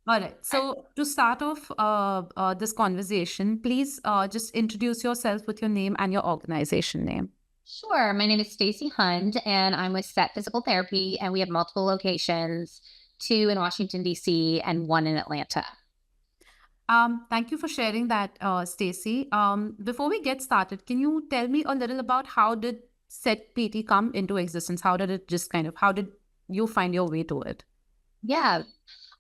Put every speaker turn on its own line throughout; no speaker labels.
All right. So to start off this conversation, please just introduce yourself with your name and your organization name.
Sure. My name is Stacy Hund, and I'm with Set Physical Therapy, and we have multiple locations, two in Washington, D.C., and one in Atlanta.
Thank you for sharing that, Stacy. Before we get started, can you tell me a little about how did Set PT come into existence? How did it just how did you find your way to it?
Yeah.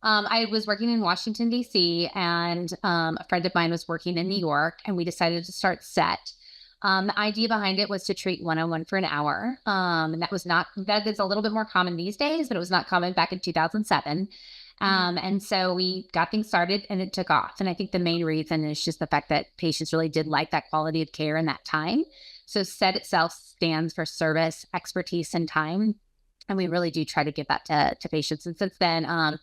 I was working in Washington, D.C., and a friend of mine was working in New York, and we decided to start Set. The idea behind it was to treat one-on-one for an hour. And that is a little bit more common these days, but it was not common back in 2007.
Mhm.
And so we got things started and it took off. And I think the main reason is just the fact that patients really did like that quality of care in that time. So SET itself stands for service, expertise, and time. And we really do try to give that to patients. And since then,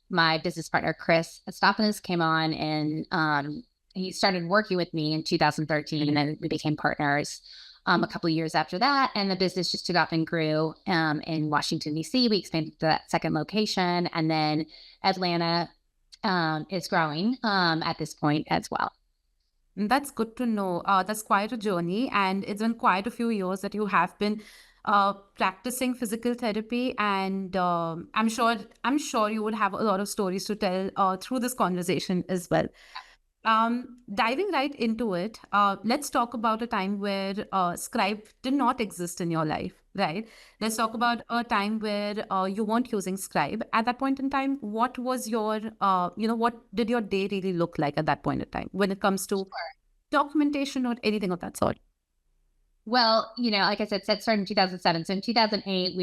my business partner, Chris Estophanis, came on and he started working with me in 2013. And then we became partners a couple of years after that. And the business just took off and grew in Washington, D.C. We expanded to that second location. And then Atlanta is growing at this point as well.
That's good to know. That's quite a journey, and it's been quite a few years that you have been practicing physical therapy. And I'm sure you would have a lot of stories to tell through this conversation as well. Diving right into it, let's talk about a time where Scribe did not exist in your life, right? Let's talk about a time where you weren't using Scribe. At that point in time, what was what did your day really look like at that point in time when it comes to documentation or anything of that sort?
Well, like I said, SET started in 2007. So in 2008,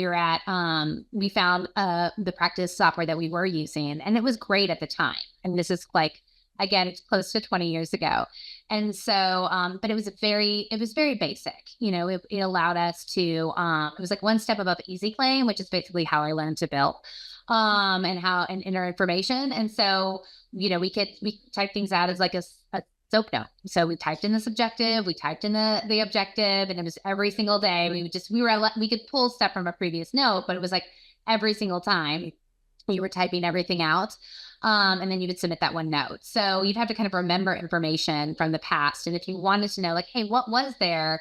we found the practice software that we were using, and it was great at the time. And this is like, again, it's close to 20 years ago. And so, but it was very basic. It allowed us to, it was like one step above easy claim, which is basically how I learned to bill, and enter information. And so, we type things out as like a soap note. So we typed in the subjective, we typed in the objective, and it was every single day. We could pull stuff from a previous note, but it was like every single time you were typing everything out. And then you would submit that one note. So you'd have to kind of remember information from the past. And if you wanted to know, like, hey, what was their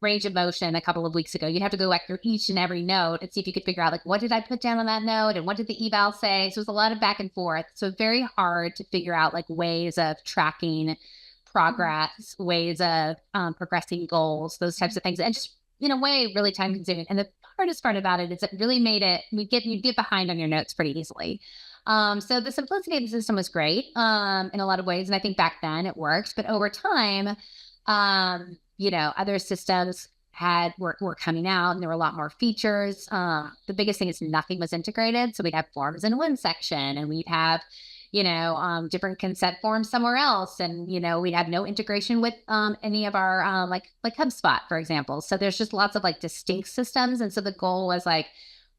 range of motion a couple of weeks ago, you'd have to go back through each and every note and see if you could figure out, like, what did I put down on that note and what did the eval say? So it was a lot of back and forth. So very hard to figure out like ways of tracking progress, ways of progressing goals, those types of things. And just in a way, really time consuming. And the hardest part about it is it really made it, you get behind on your notes pretty easily. So the simplicity of the system was great in a lot of ways. And I think back then it worked, but over time, other systems were coming out and there were a lot more features. The biggest thing is nothing was integrated. So we'd have forms in one section and we'd have, different consent forms somewhere else. And, we'd have no integration with any of our like HubSpot, for example. So there's just lots of like distinct systems. And so the goal was like,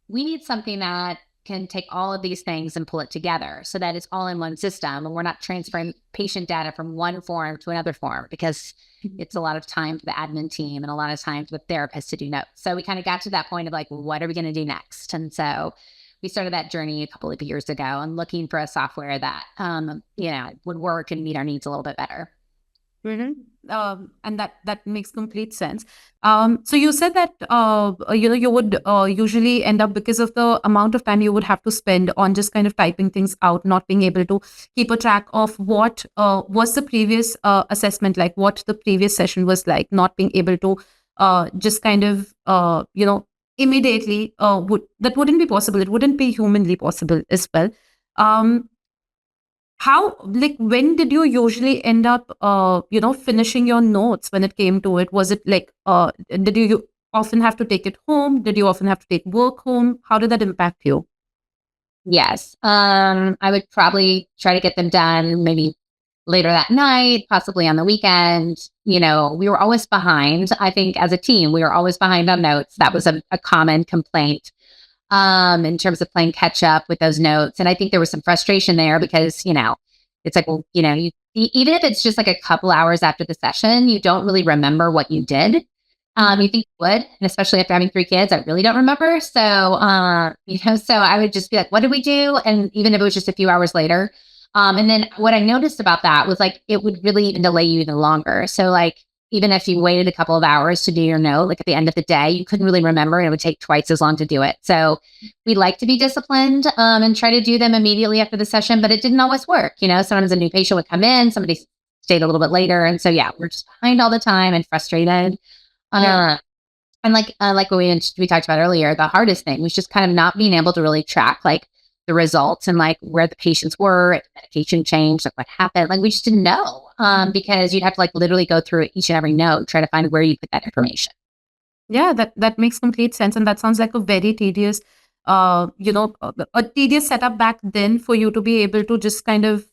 we need something that can take all of these things and pull it together so that it's all in one system and we're not transferring patient data from one form to another form because it's a lot of time for the admin team and a lot of time for the therapist to do notes. So we kind of got to that point of like, well, what are we going to do next? And so we started that journey a couple of years ago and looking for a software that, would work and meet our needs a little bit better.
Mhm. And that makes complete sense. So you said that you would usually end up because of the amount of time you would have to spend on just kind of typing things out, not being able to keep a track of what was the previous assessment like, what the previous session was like, not being able to just kind of immediately that wouldn't be possible. It wouldn't be humanly possible as well. Um, how, like, when did you usually end up, finishing your notes when it came to it? Was it like, did you often have to take it home? Did you often have to take work home? How did that impact you?
Yes. I would probably try to get them done maybe later that night, possibly on the weekend. We were always behind. I think as a team, we were always behind on notes. That was a common complaint in terms of playing catch up with those notes. And I think there was some frustration there because, it's like, well, even if it's just like a couple hours after the session, you don't really remember what you did. You think you would, and especially after having three kids, I really don't remember. So, so I would just be like, what did we do? And even if it was just a few hours later, And then what I noticed about that was like, it would really even delay you even longer. So like, even if you waited a couple of hours to do your note, like at the end of the day, you couldn't really remember and it would take twice as long to do it. So we like to be disciplined and try to do them immediately after the session, but it didn't always work. You know, sometimes a new patient would come in, somebody stayed a little bit later. And so, yeah, we're just behind all the time and frustrated. And like what we talked about earlier, the hardest thing was just kind of not being able to really track like the results and like where the patients were, if medication changed, like what happened. Like we just didn't know because you'd have to like literally go through each and every note, try to find where you put that information.
Yeah, that makes complete sense, and that sounds like a very tedious, a tedious setup back then for you to be able to just kind of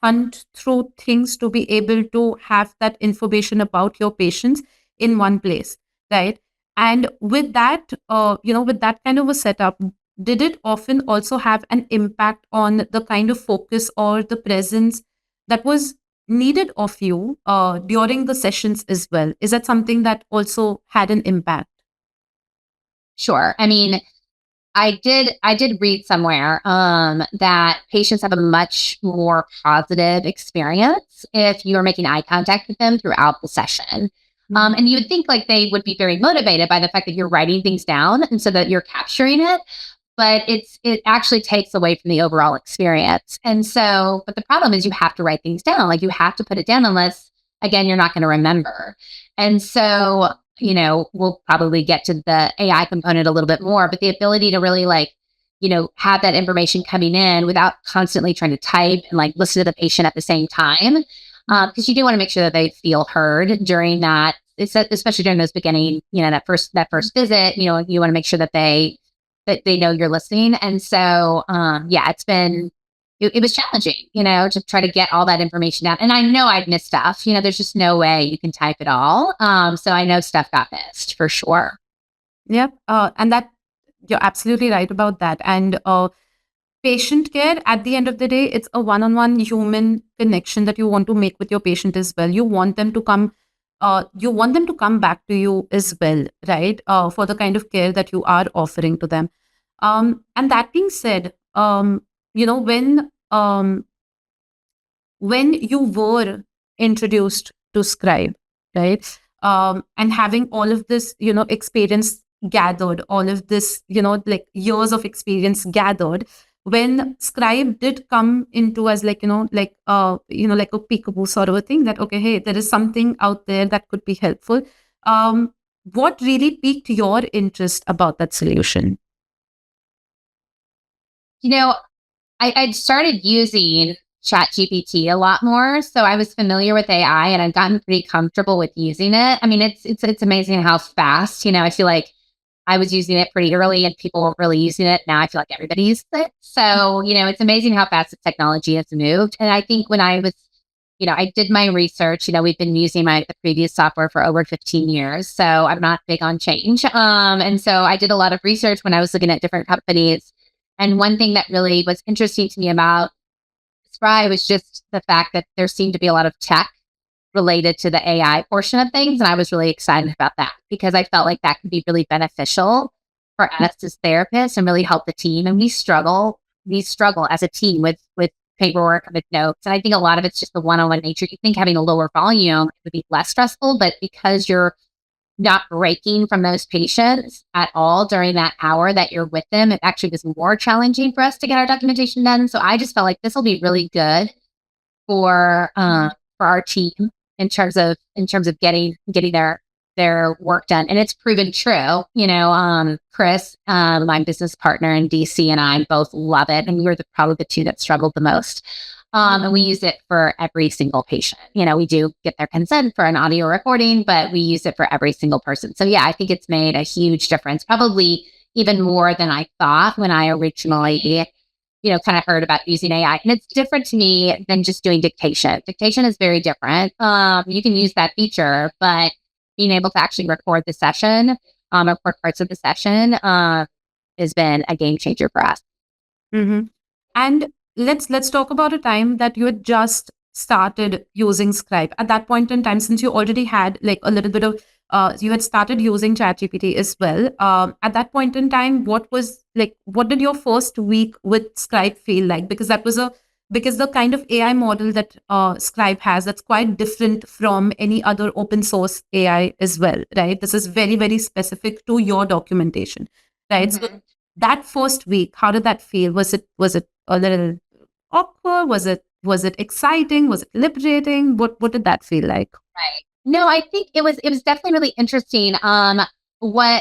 hunt through things to be able to have that information about your patients in one place, right? And with that, with that kind of a setup, did it often also have an impact on the kind of focus or the presence that was needed of you during the sessions as well? Is that something that also had an impact?
Sure. I mean, I did read somewhere that patients have a much more positive experience if you are making eye contact with them throughout the session. And you would think like they would be very motivated by the fact that you're writing things down and so that you're capturing it, but it actually takes away from the overall experience. And so, but the problem is you have to write things down. Like you have to put it down unless, again, you're not going to remember. And so, you know, we'll probably get to the AI component a little bit more, but the ability to really like, you know, have that information coming in without constantly trying to type and like listen to the patient at the same time. Because you do want to make sure that they feel heard during that, especially during those beginning, you know, that first visit, you know, you want to make sure that they know you're listening. And so, yeah, it was challenging, you know, to try to get all that information down. And I know I'd missed stuff, you know, there's just no way you can type it all. So I know stuff got missed for sure.
Yep. And that you're absolutely right about that. And patient care, at the end of the day, it's a one-on-one human connection that you want to make with your patient as well. You want them to come. You want them to come back to you as well, right? For the kind of care that you are offering to them. And that being said, you know, when you were introduced to Scribe, right? And having all of this, you know, experience gathered, all of this, you know, like years of experience gathered, when Scribe did come into as like, like a peekaboo sort of a thing that, okay, hey, there is something out there that could be helpful. What really piqued your interest about that solution?
You know, I'd started using ChatGPT a lot more, so I was familiar with AI and I'd gotten pretty comfortable with using it. I mean, it's amazing how fast, you know, I feel like I was using it pretty early and people weren't really using it. Now I feel like everybody uses it. So, you know, it's amazing how fast the technology has moved. And I think when I was, you know, I did my research, you know, we've been using the previous software for over 15 years. So I'm not big on change. And so I did a lot of research when I was looking at different companies. And one thing that really was interesting to me about SPRY was just the fact that there seemed to be a lot of tech related to the AI portion of things. And I was really excited about that because I felt like that could be really beneficial for us as therapists and really help the team. And we struggle as a team with paperwork and with notes. And I think a lot of it's just the one-on-one nature. You think having a lower volume would be less stressful, but because you're not breaking from those patients at all during that hour that you're with them, it actually was more challenging for us to get our documentation done. So I just felt like this will be really good for our team in terms of getting their work done. And it's proven true. You know, Chris, my business partner in DC, and I both love it. And we were probably the two that struggled the most. And we use it for every single patient. You know, we do get their consent for an audio recording, but we use it for every single person. So yeah, I think it's made a huge difference, probably even more than I thought when I originally, you know, kind of heard about using AI. And it's different to me than just doing dictation. Dictation is very different. You can use that feature, but being able to actually record the session, record parts of the session, has been a game changer for us.
Mm-hmm. And let's talk about a time that you had just started using Scribe. At that point in time, since you already had like a little bit of, you had started using ChatGPT as well. At that point in time, what did your first week with Scribe feel like? Because that was a because the kind of AI model that Scribe has, that's quite different from any other open source AI as well, right? This is very, very specific to your documentation, right? So that first week, how did that feel? Was it a little awkward? Was it exciting? Was it liberating? What did that feel like?
Right. No, I think it was definitely really interesting. What's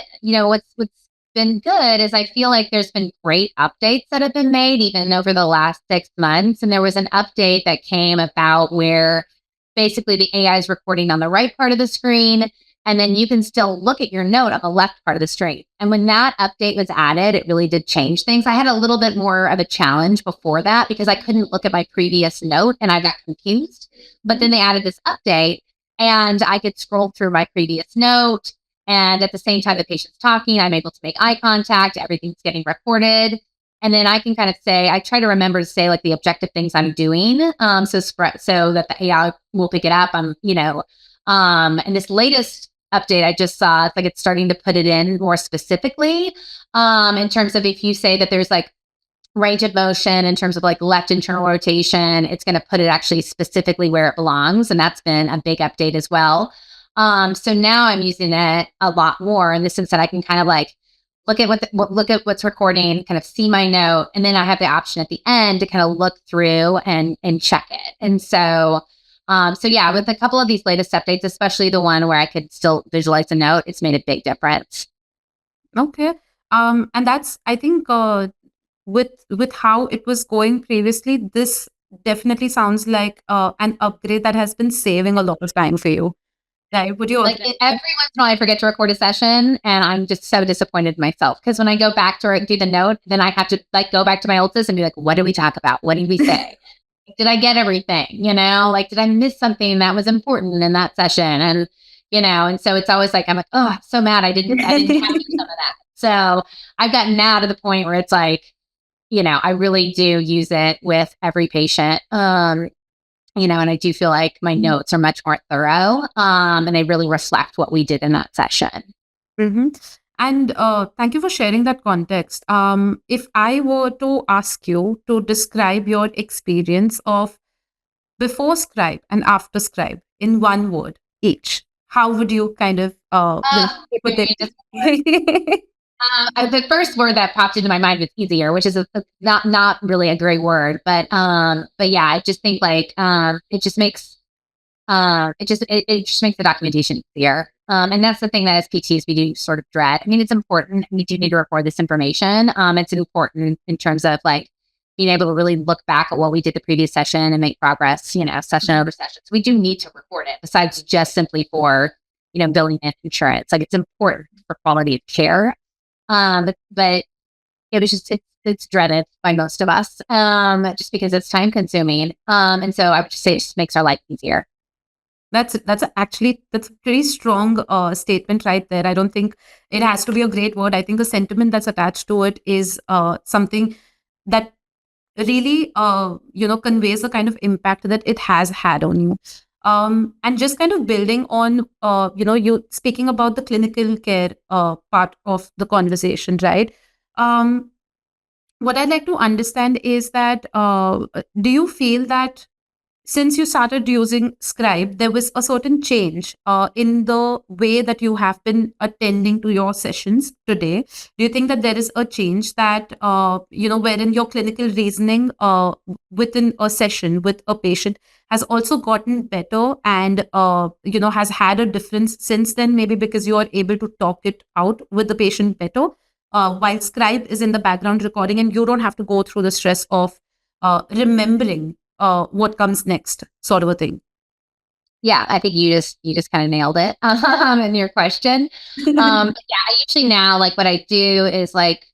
been good is I feel like there's been great updates that have been made even over the last 6 months. And there was an update that came about where basically the AI is recording on the right part of the screen, and then you can still look at your note on the left part of the screen. And when that update was added, it really did change things. I had a little bit more of a challenge before that because I couldn't look at my previous note and I got confused. But then they added this update and I could scroll through my previous note. And at the same time, the patient's talking, I'm able to make eye contact, everything's getting recorded. And then I can kind of say, I try to remember to say like the objective things I'm doing. So that the AI will pick it up. And this latest update I just saw, it's like it's starting to put it in more specifically in terms of if you say that there's like range of motion in terms of like left internal rotation, it's going to put it actually specifically where it belongs. And that's been a big update as well. So now I'm using it a lot more in the sense that I can kind of like look at look at what's recording, kind of see my note, and then I have the option at the end to kind of look through and check it. And so yeah, with a couple of these latest updates, especially the one where I could still visualize the note, it's made a big difference.
Okay. And that's, I think, with how it was going previously, this definitely sounds like an upgrade that has been saving a lot of time for you. Right? Would you
Like
agree?
every once in a while, I forget to record a session, and I'm just so disappointed in myself because when I go back to do the note, then I have to like go back to my old system and be like, "What did we talk about? What did we say? Did I get everything? Like, did I miss something that was important in that session?" And so it's always like I'm like, "Oh, I'm so mad I didn't capture some of that." So I've gotten now to the point where it's like, I really do use it with every patient. And I do feel like my notes are much more thorough, and they really reflect what we did in that session.
Mm-hmm. And thank you for sharing that context. If I were to ask you to describe your experience of before Scribe and after Scribe in one word each, how would you kind of put it?
The first word that popped into my mind was easier, which is not really a great word, but yeah, I just think like it just makes it just makes the documentation easier. And that's the thing that as PTs we do sort of dread. I mean, it's important. We do need to record this information. It's important in terms of like being able to really look back at what we did the previous session and make progress, session over session. So we do need to record it besides just simply for, billing and insurance. Like it's important for quality of care. But it was just, it's dreaded by most of us, just because it's time consuming. And so I would just say it just makes our life easier.
That's a pretty strong statement right there. I don't think it has to be a great word. I think the sentiment that's attached to it is something that really conveys the kind of impact that it has had on you. And just kind of building on you speaking about the clinical care part of the conversation, right? What I'd like to understand is that do you feel that since you started using Scribe, there was a certain change in the way that you have been attending to your sessions today? Do you think that there is a change that, wherein your clinical reasoning within a session with a patient has also gotten better and, has had a difference since then, maybe because you are able to talk it out with the patient better, while Scribe is in the background recording and you don't have to go through the stress of remembering what comes next, sort of a thing.
Yeah, I think you just kind of nailed it in your question. Yeah, I usually now like what I do is like,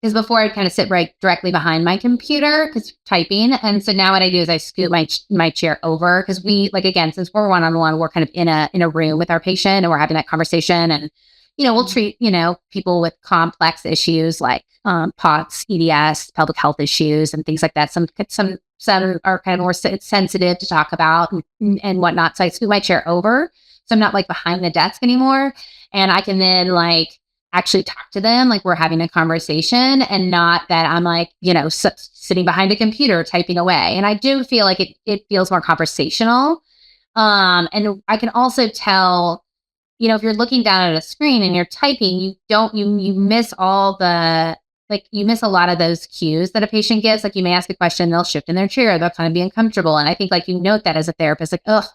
because before I'd kind of sit right directly behind my computer because typing, and so now what I do is I scoot my chair over because we like again since we're one-on-one, we're kind of in a room with our patient and we're having that conversation, and we'll treat people with complex issues like POTS, EDS, pelvic health issues, and things like that. Some are kind of more sensitive to talk about and whatnot. So I scoot my chair over, so I'm not like behind the desk anymore, and I can then like actually talk to them like we're having a conversation, and not that I'm like, sitting behind a computer typing away. And I do feel like it feels more conversational. And I can also tell, if you're looking down at a screen and you're typing, you miss you miss a lot of those cues that a patient gives. Like, you may ask a question, they'll shift in their chair, they'll kind of be uncomfortable. And I think like you note that as a therapist, like, oh,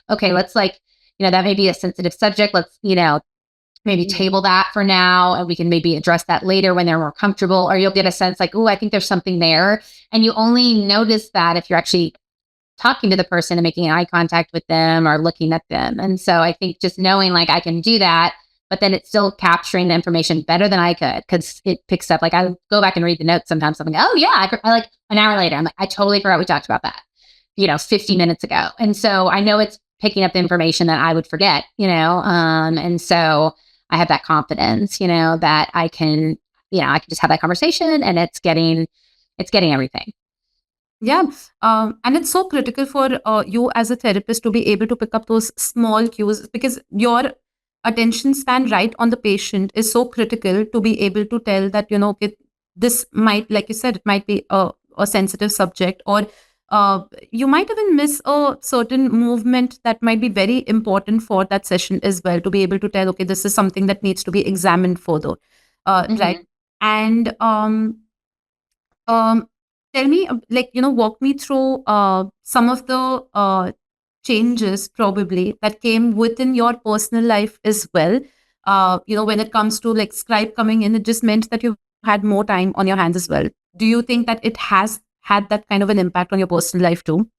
okay, let's like, that may be a sensitive subject. Let's, maybe table that for now, and we can maybe address that later when they're more comfortable. Or you'll get a sense like, oh, I think there's something there. And you only notice that if you're actually talking to the person and making eye contact with them or looking at them. And so I think just knowing like I can do that, but then it's still capturing the information better than I could, because it picks up. Like, I go back and read the notes sometimes. I'm like, oh yeah, I like an hour later, I'm like, I totally forgot we talked about that, 50 minutes ago. And so I know it's picking up the information that I would forget, and so I have that confidence, that I can just have that conversation, and it's getting everything.
Yeah. And it's so critical for you as a therapist to be able to pick up those small cues, because your attention span right on the patient is so critical to be able to tell that, okay, this might, like you said, it might be a sensitive subject, or you might even miss a certain movement that might be very important for that session as well, to be able to tell, okay, this is something that needs to be examined further. Right. And um, tell me, walk me through some of the changes probably that came within your personal life as well. When it comes to like Scribe coming in, it just meant that you had more time on your hands as well. Do you think that it has had that kind of an impact on your personal life too?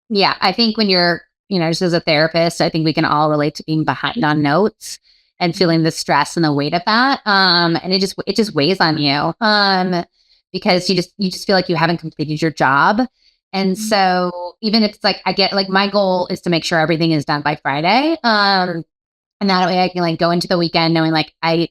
Yeah, I think when you're, just as a therapist, I think we can all relate to being behind on notes and feeling the stress and the weight of that. And it just weighs on you. Because you just feel like you haven't completed your job. And so even if it's like, I get like, my goal is to make sure everything is done by Friday. And that way I can like go into the weekend knowing like I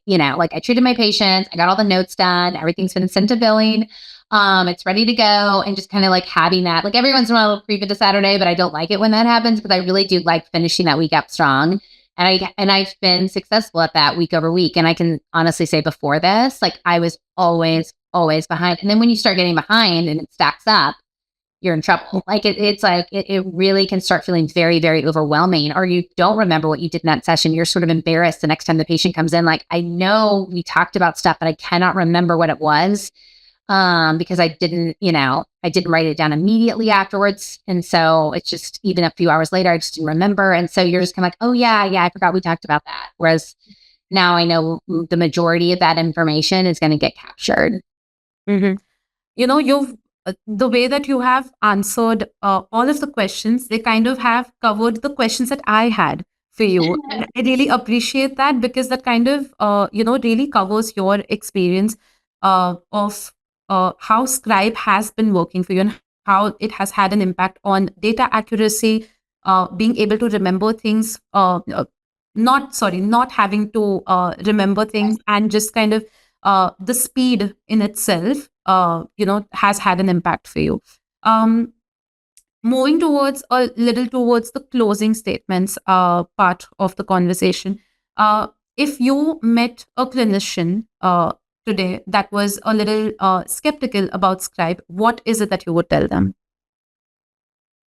treated my patients, I got all the notes done, everything's been sent to billing. It's ready to go, and just kind of like having that, like every once in a while I'll creep into Saturday, but I don't like it when that happens, because I really do like finishing that week up strong. And I've been successful at that week over week. And I can honestly say before this, like I was always behind. And then when you start getting behind and it stacks up, you're in trouble. Like it's like, it really can start feeling very, very overwhelming, or you don't remember what you did in that session. You're sort of embarrassed the next time the patient comes in. Like, I know we talked about stuff, but I cannot remember what it was. Because I didn't write it down immediately afterwards. And so it's just, even a few hours later, I just didn't remember. And so you're just kind of like, oh yeah, I forgot we talked about that. Whereas now I know the majority of that information is going to get captured.
Mm-hmm. You've the way that you have answered all of the questions, they kind of have covered the questions that I had for you. And I really appreciate that, because that kind of, really covers your experience of how Scribe has been working for you, and how it has had an impact on data accuracy, being able to remember things, not having to remember things, and just kind of the speed in itself, has had an impact for you. Moving towards the closing statements part of the conversation. If you met a clinician today that was a little skeptical about Scribe, what is it that you would tell them?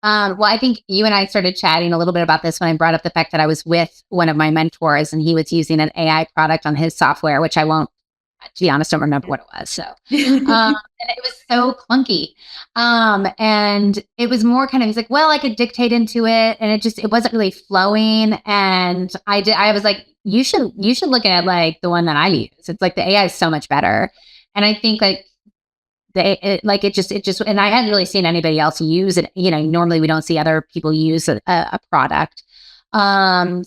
Well, I think you and I started chatting a little bit about this when I brought up the fact that I was with one of my mentors, and he was using an AI product on his software, which I won't, to be honest, don't remember what it was. So, and it was so clunky. And it was more kind of, he's like, well, I could dictate into it, and it wasn't really flowing. And I was like, you should look at like the one that I use. It's like the AI is so much better. And I think like it just, and I hadn't really seen anybody else use it. Normally we don't see other people use a product,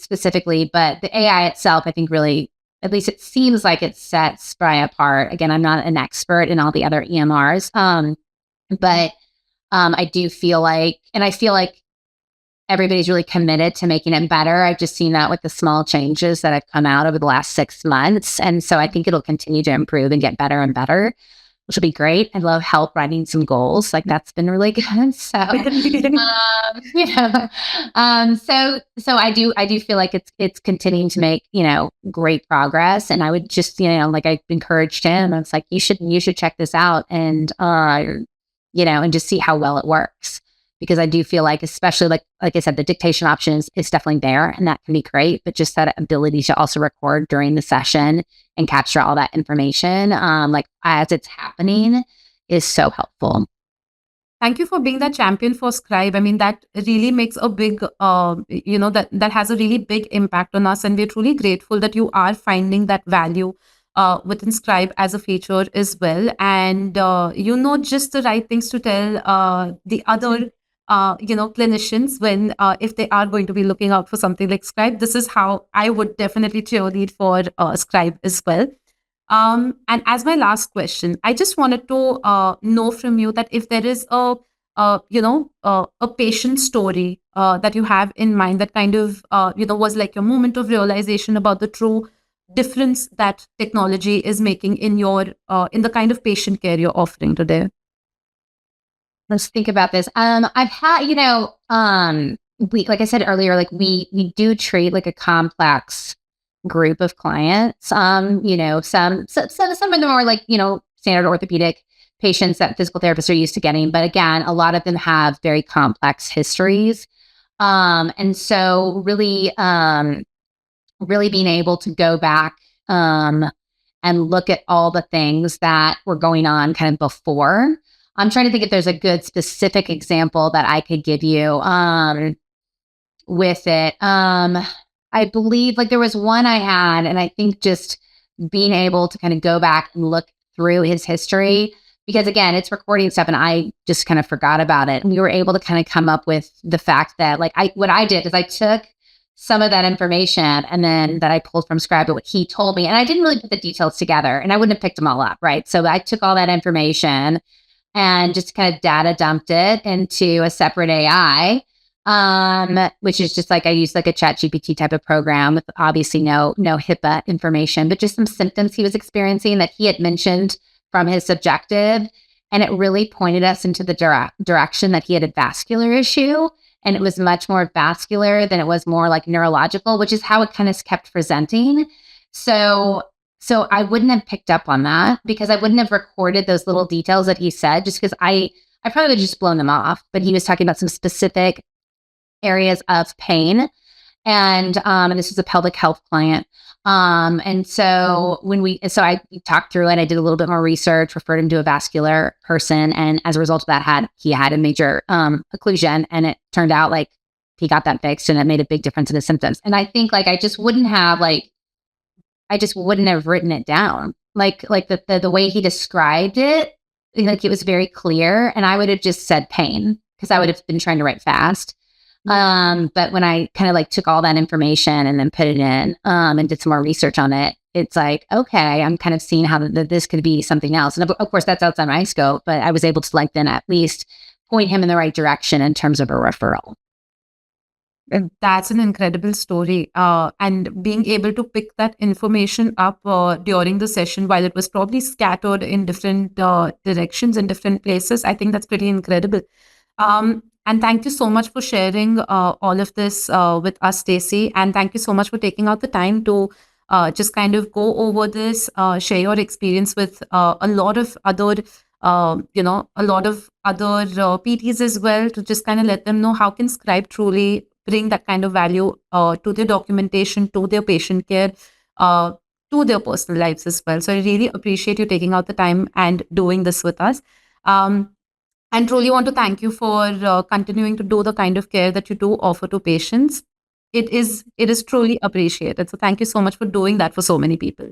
specifically, but the AI itself, I think really, at least it seems like it sets SPRY apart. Again, I'm not an expert in all the other EMRs. But I do feel like, and I feel like everybody's really committed to making it better. I've just seen that with the small changes that have come out over the last 6 months. And so I think it'll continue to improve and get better and better. which will be great. I love help writing some goals. Like that's been really good. So, so I do feel like it's continuing to make, great progress. And I would just, like I encouraged him. I was like, you should check this out and, and just see how well it works. Because I do feel like, especially like I said, the dictation option is definitely there and that can be great, but just that ability to also record during the session and capture all that information, like as it's happening, is so helpful.
Thank you for being that champion for Scribe. I mean, that really makes a big, that has a really big impact on us. And we're truly grateful that you are finding that value within Scribe as a feature as well. And, just the right things to tell the other, clinicians when, if they are going to be looking out for something like Scribe. This is how I would definitely cheerlead for Scribe as well. And as my last question, I just wanted to know from you that if there is a patient story that you have in mind that kind of, was like your moment of realization about the true difference that technology is making in in the kind of patient care you're offering today.
Let's think about this. I've had, we, like I said earlier, like we do treat like a complex group of clients. Some of them are like, standard orthopedic patients that physical therapists are used to getting. But again, a lot of them have very complex histories. And so really being able to go back, and look at all the things that were going on kind of before. I'm trying to think if there's a good specific example that I could give you with it. I believe like there was one I had, and I think just being able to kind of go back and look through his history, because again, it's recording stuff and I just kind of forgot about it. And we were able to kind of come up with the fact that like what I did is I took some of that information and then that I pulled from Scribe, what he told me, and I didn't really put the details together and I wouldn't have picked them all up. Right. So I took all that information and just kind of data dumped it into a separate AI, which is just like I use like a ChatGPT type of program with obviously no HIPAA information, but just some symptoms he was experiencing that he had mentioned from his subjective. And it really pointed us into the direction that he had a vascular issue. And it was much more vascular than it was more like neurological, which is how it kind of kept presenting. So I wouldn't have picked up on that because I wouldn't have recorded those little details that he said, just because I probably would have just blown them off. But he was talking about some specific areas of pain. And this is a pelvic health client. And so I talked through it, I did a little bit more research, referred him to a vascular person. And as a result of that, he had a major occlusion. And it turned out like he got that fixed and it made a big difference in his symptoms. And I think like I just wouldn't have written it down. Like the way he described it, like it was very clear. And I would have just said pain because I would have been trying to write fast. But when I kind of like took all that information and then put it in, and did some more research on it, it's like, okay, I'm kind of seeing how this could be something else. And of course that's outside my scope, but I was able to like then at least point him in the right direction in terms of a referral.
And that's an incredible story. And being able to pick that information up during the session while it was probably scattered in different directions in different places, I think that's pretty incredible. And thank you so much for sharing all of this with us, Stacy. And thank you so much for taking out the time to just kind of go over this, share your experience with a lot of other, PTs as well, to just kind of let them know how can Scribe truly bring that kind of value to their documentation, to their patient care, to their personal lives as well. So I really appreciate you taking out the time and doing this with us. And truly want to thank you for continuing to do the kind of care that you do offer to patients. It is truly appreciated. So thank you so much for doing that for so many people.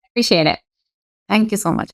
Appreciate it.
Thank you so much.